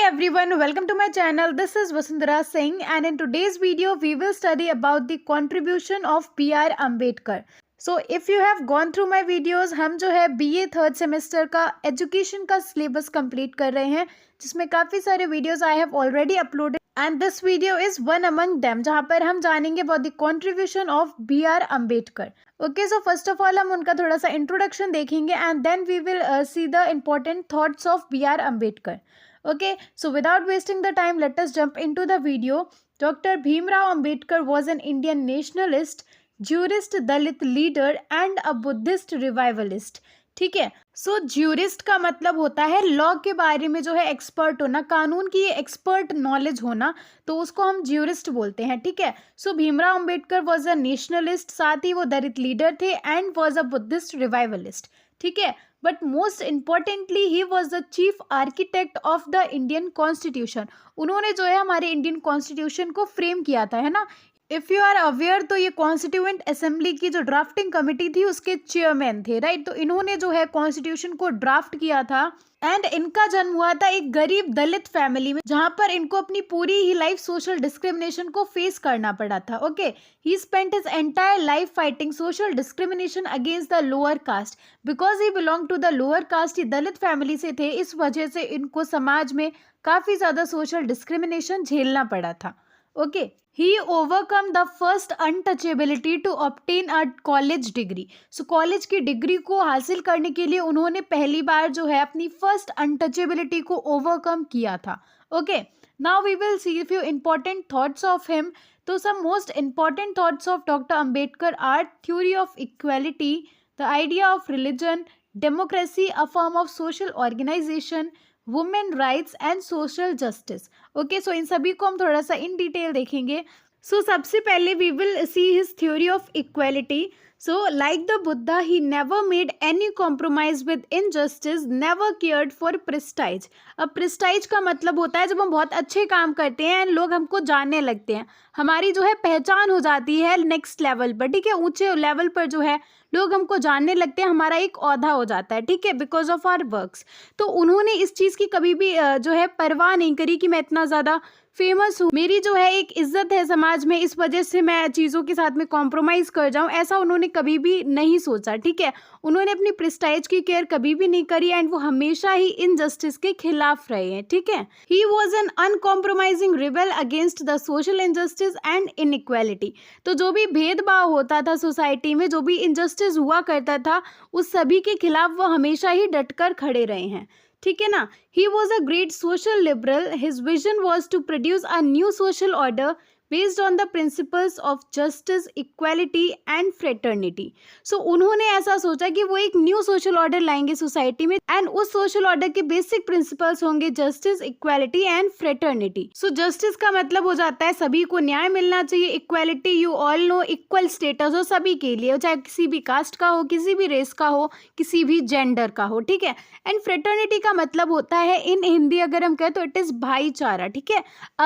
everyone, welcome to my channel. This is Vasundhara Singh and in today's video we will study about the contribution of B.R. Ambedkar. So if you have gone through my videos, हम जो है BA third semester का education का syllabus complete कर रहे हैं जिसमें काफ़ी सारे videos I have already uploaded and this video is one among them जहाँ पर हम जानेंगे about the contribution of B.R. Ambedkar. Okay, so first of all हम उनका थोड़ा सा इंट्रोडक्शन देखेंगे and then we will see the important thoughts of B.R. Ambedkar. Okay, so without wasting the time, let us jump into the video. Dr. Bhimrao Ambedkar was an Indian nationalist, jurist, Dalit leader and a Buddhist revivalist. ठीक है, सो jurist का मतलब होता है law के बारे में जो है एक्सपर्ट होना, कानून की एक्सपर्ट नॉलेज होना, तो उसको हम ज्यूरिस्ट बोलते हैं. ठीक है, so Bhimrao Ambedkar was a nationalist, साथ ही वो दलित लीडर थे and was a Buddhist revivalist. ठीक है, but most importantly he was the chief architect of the Indian constitution. उन्होंने जो है हमारे इंडियन कॉन्स्टिट्यूशन को फ्रेम किया था, है ना. इफ़ यू आर अवेयर तो ये कॉन्स्टिट्यूएंट असेंबली की जो ड्राफ्टिंग कमेटी थी उसके चेयरमैन थे, राइट. तो इन्होंने जो है कॉन्स्टिट्यूशन को ड्राफ्ट किया था एंड इनका जन्म हुआ था एक गरीब दलित फैमिली में जहां पर इनको अपनी पूरी ही लाइफ सोशल डिस्क्रिमिनेशन को फेस करना पड़ा था. Okay, he spent his entire life fighting social discrimination against the lower caste because he belong to the lower caste. ये दलित फैमिली से थे, इस वजह से इनको समाज में काफ़ी ज़्यादा सोशल डिस्क्रिमिनेशन झेलना पड़ा था. Okay, he overcome the first untouchability to obtain a college degree. So college की डिग्री को हासिल करने के लिए उन्होंने पहली बार जो है अपनी फर्स्ट अनटचेबिलिटी को ओवरकम किया था. Okay, now we will see few important thoughts of him. तो some most important thoughts of Dr. Ambedkar are theory of equality, the idea of religion, democracy, a form of social organization, women rights and social justice. Okay, so इन सभी को हम थोड़ा सा in detail देखेंगे. So सबसे पहले we will see his theory of equality. So like the Buddha he never made any compromise with injustice, never cared for prestige. अब प्रेस्टाइज का मतलब होता है जब हम बहुत अच्छे काम करते हैं एंड लोग हमको जानने लगते हैं, हमारी जो है पहचान हो जाती है नेक्स्ट लेवल पर. ठीक है, ऊंचे लेवल पर जो है लोग हमको जानने लगते हैं, हमारा एक औहदा हो जाता है. ठीक है, बिकॉज ऑफ आवर वर्क्स. तो उन्होंने इस चीज़ की कभी भी जो है परवाह नहीं करी कि मैं इतना ज़्यादा फेमस हूँ, मेरी जो है एक इज्जत है समाज में, इस वजह से मैं चीज़ों के साथ में कॉम्प्रोमाइज़ कर जाऊँ, ऐसा उन्होंने कभी भी नहीं सोचा. ठीक है, उन्होंने अपनी प्रेस्टाइज की केयर कभी भी नहीं करी एंड वो हमेशा ही इनजस्टिस के खिलाफ रहे हैं. ठीक है, he was an uncompromising rebel against the social injustice and inequality. तो जो भी भेदभाव होता था सोसाइटी में, जो भी इनजस्टिस हुआ करता था, उस सभी के खिलाफ वो हमेशा ही डटकर खड़े रहे हैं. ठीक है ना. He was a great social liberal. His vision was to produce a new social order based on the principles of justice, equality and fraternity. So उन्होंने ऐसा सोचा कि वो एक न्यू सोशल ऑर्डर लाएंगे सोसाइटी में एंड उस सोशल ऑर्डर के बेसिक प्रिंसिपल्स होंगे justice, equality and fraternity. So justice का मतलब हो जाता है सभी को न्याय मिलना चाहिए. Equality, you all know, equal status हो सभी के लिए, चाहे किसी भी कास्ट का हो, किसी भी रेस का हो, किसी भी जेंडर का हो. ठीक है, एंड फ्रेटर्निटी का मतलब होता है इन हिंदी अगर हम कहें तो इट इज़ भाईचारा. ठीक है,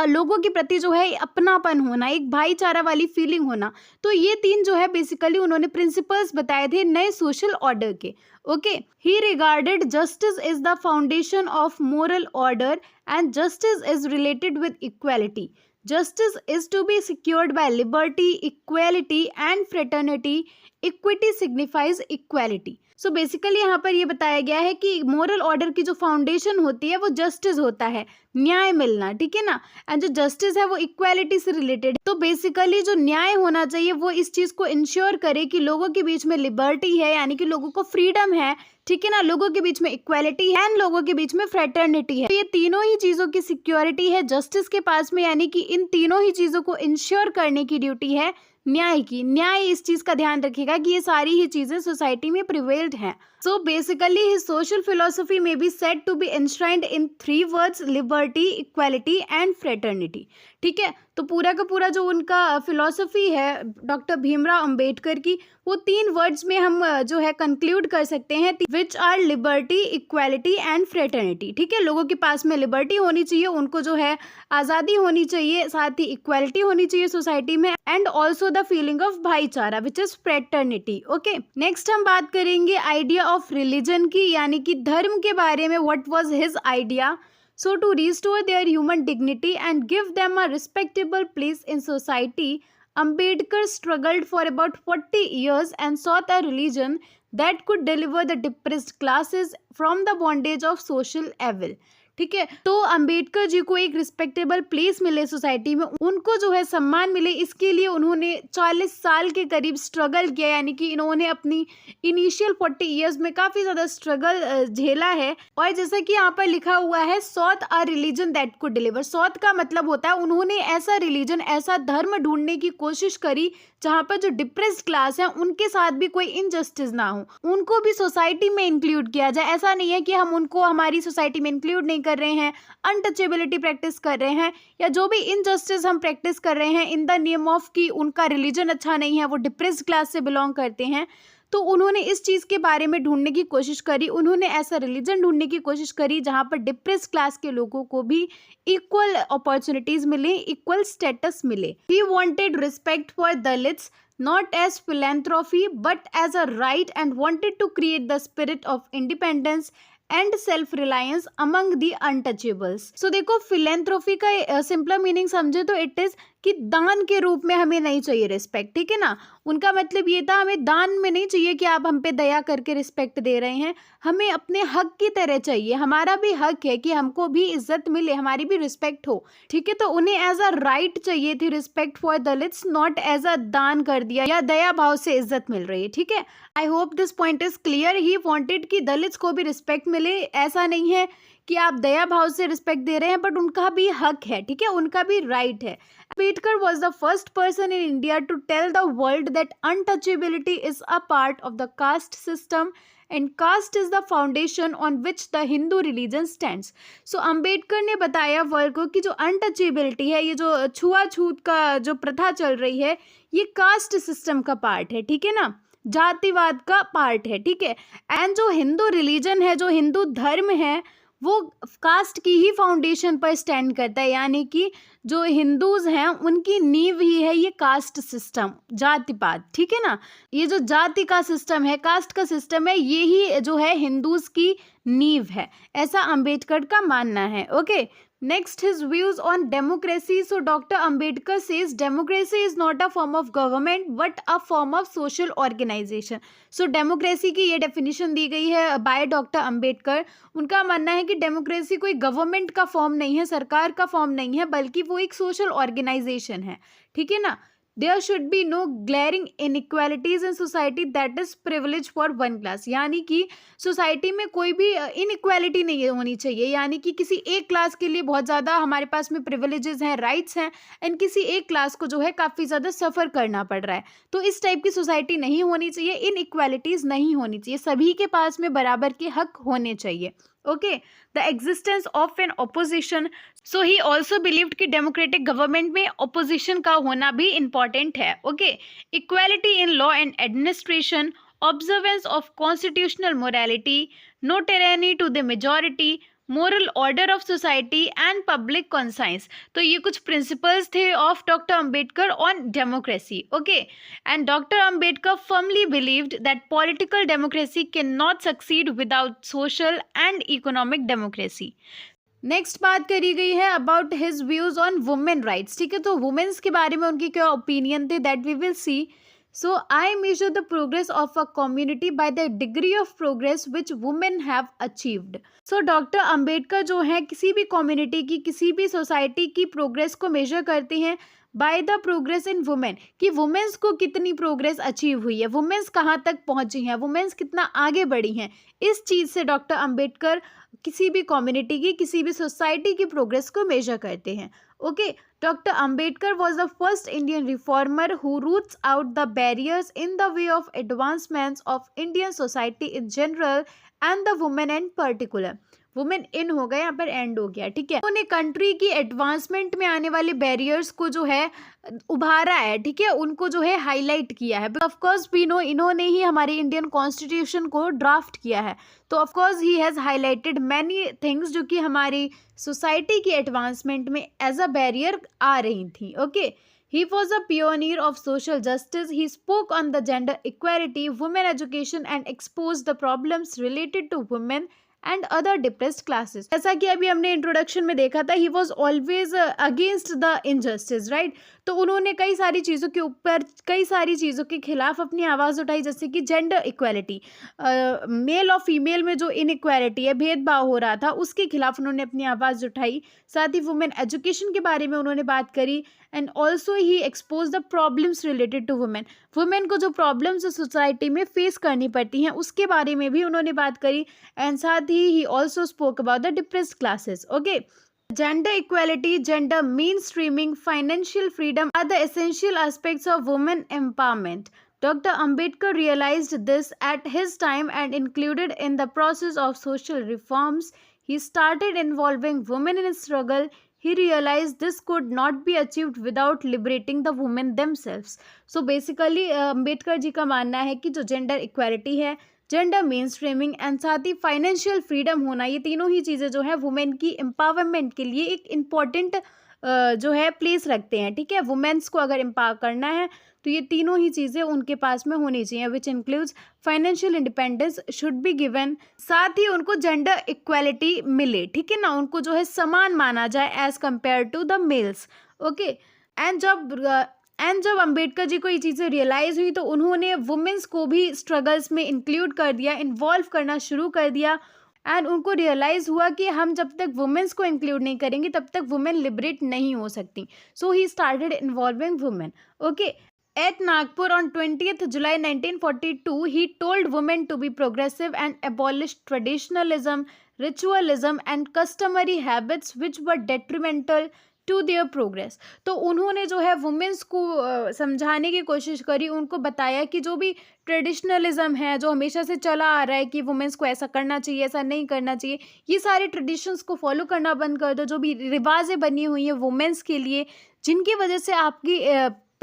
लोगों के प्रति जो है अपनापन होना, एक भाईचारा वाली फीलिंग होना. तो ये तीन जो है बेसिकली उन्होंने प्रिंसिपल्स बताए थे नए सोशल ऑर्डर के. Okay, he regarded justice is the foundation of moral order and justice is related with equality. Justice is to be secured by liberty, equality and fraternity. Equity signifies equality. So basically यहाँ पर ये बताया गया है कि moral order की जो foundation होती है वो जस्टिस होता है, न्याय मिलना. ठीक है ना, एंड जो जस्टिस है वो इक्वालिटी से रिलेटेड. तो बेसिकली जो न्याय होना चाहिए वो इस चीज़ को इंश्योर करे कि लोगों के बीच में लिबर्टी है, यानी कि लोगों को फ्रीडम है. ठीक है ना, लोगों के बीच में इक्वालिटी है एंड लोगों के बीच में फ्रेटर्निटी है. तो ये तीनों ही चीज़ों की सिक्योरिटी है जस्टिस के पास में, यानी कि इन तीनों ही चीज़ों को इंश्योर करने की ड्यूटी है न्याय की. न्याय इस चीज़ का ध्यान रखेगा कि ये सारी ही चीज़ें सोसाइटी में प्रिवेल्ड हैं. So basically his social philosophy में be said to be enshrined in 3 words, liberty, equality and fraternity. ठीक है, तो पूरा का पूरा जो उनका फिलोसफी है डॉक्टर भीमराव अंबेडकर की, वो 3 वर्ड्स में हम जो है कंक्लूड कर सकते हैं, which are liberty, equality and fraternity. ठीक है, लोगों के पास में लिबर्टी होनी चाहिए, उनको जो है आज़ादी होनी चाहिए, साथ ही इक्वालिटी होनी चाहिए सोसाइटी में and also the feeling of bhaichara which is fraternity. Okay, next हम बात करेंगे आइडिया ऑफ रिलीजन की, यानी कि धर्म के बारे में. What was his idea. So to restore their human dignity and give them a respectable place in society, Ambedkar struggled for about 40 years and sought a religion that could deliver the depressed classes from the bondage of social evil. ठीक है, तो अंबेडकर जी को एक respectable place मिले society में, उनको जो है सम्मान मिले, इसके लिए उन्होंने 40 साल के करीब स्ट्रगल किया, यानी कि इन्होंने अपनी इनिशियल 40 इयर्स में काफ़ी ज़्यादा स्ट्रगल झेला है। और जैसा कि यहाँ पर लिखा हुआ है, sought a religion that could deliver. Sought का मतलब होता है उन्होंने ऐसा रिलीजन, ऐसा धर्म ढूंढने की कोशिश करी जहाँ पर जो डिप्रेस्ड क्लास है उनके साथ भी कोई इनजस्टिस ना हो, उनको भी सोसाइटी में इंक्लूड किया जाए। ऐसा नहीं है कि हम उनको हमारी सोसाइटी में इंक्लूड नहीं कर रहे हैं, अनटचेबिलिटी प्रैक्टिस कर रहे हैं, या जो भी इनजस्टिस हम प्रैक्टिस कर रहे हैं इन द नेम ऑफ कि उनका रिलीजन अच्छा नहीं है, वो डिप्रेस्ड क्लास से बिलोंग करते हैं, तो उन्होंने इस चीज़ के बारे में ढूंढने की कोशिश करी। उन्होंने ऐसा रिलीजन ढूंढने की कोशिश करी जहाँ पर डिप्रेस्ड क्लास के लोगों को भी इक्वल अपॉर्चुनिटीज मिले, इक्वल स्टेटस मिले। He wanted respect for Dalits not as philanthropy but as a right, and wanted to create the spirit of independence and self reliance among the untouchables. So देखो, philanthropy का simple meaning समझे तो it is कि दान के रूप में हमें नहीं चाहिए रिस्पेक्ट, ठीक है ना। उनका मतलब ये था, हमें दान में नहीं चाहिए कि आप हम पे दया करके रिस्पेक्ट दे रहे हैं, हमें अपने हक की तरह चाहिए, हमारा भी हक है कि हमको भी इज्जत मिले, हमारी भी रिस्पेक्ट हो, ठीक है। तो उन्हें एज अ राइट चाहिए थी respect for Dalits, not as a दान कर दिया या दया भाव से इज्जत मिल रही है, ठीक है। I hope this point is clear. He wanted कि दलित्स को भी रिस्पेक्ट मिले, ऐसा नहीं है कि आप दया भाव से रिस्पेक्ट दे रहे हैं, बट उनका भी हक है, ठीक है, उनका भी राइट है। Ambedkar was the first person in India to tell the world that untouchability is a part of the caste system and caste is the foundation on which the Hindu religion stands. So Ambedkar ने बताया world को कि जो untouchability है, ये जो छुआछूत का जो प्रथा चल रही है, ये कास्ट सिस्टम का पार्ट है, ठीक है ना, जातिवाद का पार्ट है, ठीक है। एंड जो हिंदू रिलीजन है, जो हिंदू धर्म है, वो कास्ट की ही फाउंडेशन पर स्टैंड करता है, यानी कि जो हिंदूज हैं उनकी नींव ही है ये कास्ट सिस्टम, जातिवाद, ठीक है ना। ये जो जाति का सिस्टम है, कास्ट का सिस्टम है, ये ही जो है हिंदूज की नींव है, ऐसा अंबेडकर का मानना है। Okay, next his views on democracy. So Dr. Ambedkar says democracy is not a form of government but a form of social organization. So democracy की ये definition दी गई है by Dr. Ambedkar। उनका मानना है कि डेमोक्रेसी कोई गवर्नमेंट का फॉर्म नहीं है, सरकार का फॉर्म नहीं है, बल्कि वो एक सोशल ऑर्गेनाइजेशन है, ठीक है ना। There should be no glaring inequalities in society that is privilege for one class. यानी कि सोसाइटी में कोई भी इनइक्वालिटी नहीं होनी चाहिए, यानी कि किसी एक क्लास के लिए बहुत ज़्यादा हमारे पास में प्रिविलेजेस हैं, राइट्स हैं, एंड किसी एक क्लास को जो है काफ़ी ज़्यादा सफ़र करना पड़ रहा है। तो इस टाइप की सोसाइटी नहीं होनी चाहिए, इनइक्वालिटीज़ नहीं होनी चाहिए, सभी के पास में बराबर के हक होने चाहिए। Okay, the existence of an opposition. So he also believed कि डेमोक्रेटिक गवर्नमेंट में ऑपोजिशन का होना भी इम्पॉर्टेंट है। Okay, equality in law and administration, observance of constitutional morality, no tyranny to the majority, moral order of society and public conscience. तो ये कुछ principles थे of doctor Ambedkar on democracy. Okay, and doctor Ambedkar firmly believed that political democracy can not succeed without social and economic democracy. Next बात करी गई है about his views on women rights, ठीक है। तो वुमेन्स के बारे में उनकी क्या ओपिनियन थे, that we will see. So I measure the progress of a community by the degree of progress which women have achieved. So doctor Ambedkar जो है किसी भी कम्युनिटी की, किसी भी सोसाइटी की प्रोग्रेस को मेजर करते हैं by the progress in women, कि वुमेन्स को कितनी प्रोग्रेस अचीव हुई है, वुमेन्स कहाँ तक पहुँची हैं, वुमेन्स कितना आगे बढ़ी हैं। इस चीज़ से डॉक्टर अम्बेडकर किसी भी कम्युनिटी की, किसी भी सोसाइटी की प्रोग्रेस को मेजर करते हैं। Okay, Dr. Ambedkar was the first Indian reformer who roots out the barriers in the way of advancements of Indian society in general and the women in particular. Women in हो गया, यहाँ पर and हो गया, ठीक है। उन्होंने country की एडवांसमेंट में आने वाले बैरियर्स को जो है उभारा है, ठीक है, उनको जो है हाईलाइट किया है। ऑफ कोर्स वी नो इन्होंने ही हमारी इंडियन कॉन्स्टिट्यूशन को ड्राफ्ट किया है, तो of course he has highlighted many things जो कि हमारी सोसाइटी की एडवांसमेंट में एज अ बैरियर आ रही थी। Okay, he was a pioneer of social justice. He spoke on the gender equality, women education, and exposed the problems related to women and other depressed classes. जैसा कि अभी हमने introduction में देखा था, he was always against the injustice, right. तो उन्होंने कई सारी चीज़ों के ऊपर, कई सारी चीज़ों के खिलाफ अपनी आवाज़ उठाई, जैसे कि जेंडर इक्वालिटी, मेल और फीमेल में जो इनइक्वालिटी है, भेदभाव हो रहा था, उसके खिलाफ उन्होंने अपनी आवाज़ उठाई। साथ ही वुमेन एजुकेशन के बारे में उन्होंने बात करी, and also he expose the problems related to women. Women को जो प्रॉब्लम्स सोसाइटी में फेस करनी पड़ती हैं उसके बारे में भी उन्होंने बात करी, एंड साथ he also spoke about the depressed classes. Okay, gender equality, gender mainstreaming, financial freedom are the essential aspects of women empowerment. Dr. Ambedkar realized this at his time and included in the process of social reforms. He started involving women in his struggle. He realized this could not be achieved without liberating the women themselves. So basically, Ambedkar ji का मानना है कि जो gender equality है, gender mainstreaming and साथ ही financial freedom होना, ये तीनों ही चीज़ें जो है वुमेन की एम्पावरमेंट के लिए एक इम्पॉर्टेंट जो है प्लेस रखते हैं, ठीक है। वुमेन्स को अगर एम्पावर करना है तो ये तीनों ही चीज़ें उनके पास में होनी चाहिए, which includes financial independence should be given, साथ ही उनको जेंडर इक्वालिटी मिले, ठीक है ना, उनको जो है समान माना जाए as compare to the males. Okay, and जब अम्बेडकर जी को ये चीज़ें रियलाइज़ हुई तो उन्होंने वुमेन्स को भी स्ट्रगल्स में इंक्लूड कर दिया, इन्वॉल्व करना शुरू कर दिया, एंड उनको रियलाइज़ हुआ कि हम जब तक वुमेन्स को इंक्लूड नहीं करेंगे तब तक वुमेन लिबरेट नहीं हो सकती। So he started involving women. Okay, at Nagpur on 20th July 1942, he told women to be progressive and abolish traditionalism, ritualism and customary habits which were detrimental to their progress. तो उन्होंने जो है women's को समझाने की कोशिश करी, उनको बताया कि जो भी ट्रेडिशनलिज्म है, जो हमेशा से चला आ रहा है कि वुमेन्स को ऐसा करना चाहिए, ऐसा नहीं करना चाहिए, ये सारे ट्रेडिशंस को फॉलो करना बंद कर दो। जो भी रिवाजें बनी हुई हैं वुमेन्स के लिए, जिनकी वजह से आपकी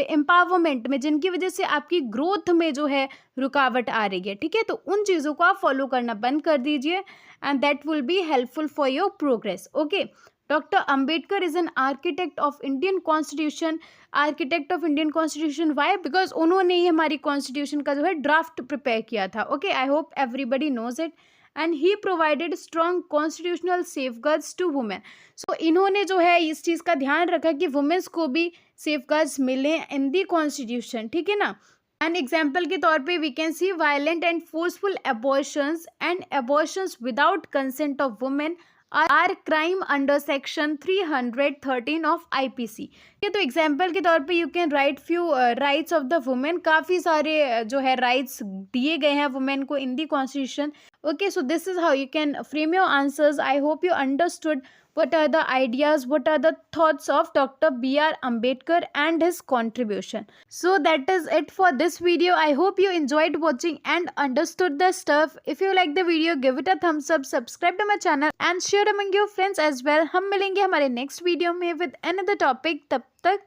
एम्पावरमेंट में, जिनकी वजह से आपकी ग्रोथ में जो है रुकावट आ रही है, ठीक है, तो उन चीज़ों को आप फॉलो करना बंद कर दीजिए, and that will be helpful for your progress. Okay, doctor Ambedkar is an architect of Indian constitution. Architect of Indian constitution why? Because उन्होंने ही हमारी कॉन्स्टिट्यूशन का जो है ड्राफ्ट प्रिपेयर किया था। Okay, I hope everybody knows it, and he provided strong constitutional safeguards to women. So इन्होंने जो है इस चीज़ का ध्यान रखा कि वुमेन्स को भी सेफगार्ड्स मिले इन दी कॉन्स्टिट्यूशन, ठीक है ना। एंड एग्जाम्पल के तौर पे we can see violent and forceful abortions and abortions without consent of women are crime under section 313 of IPC। ये तो एग्जाम्पल के तौर पे you can write few rights of the women. काफ़ी सारे जो है राइट्स दिए गए हैं वुमेन को in the constitution. Okay, so this is how you can frame your answers. I hope you understood what are the ideas, what are the thoughts of Dr. B.R. Ambedkar and his contribution. So that is it for this video. I hope you enjoyed watching and understood the stuff. If you like the video, give it a thumbs up, subscribe to my channel and share among your friends as well. हम मिलेंगे हमारे next video में with another topic. तब तक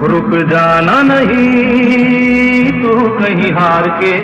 रुक जाना नहीं तू कहीं हार के।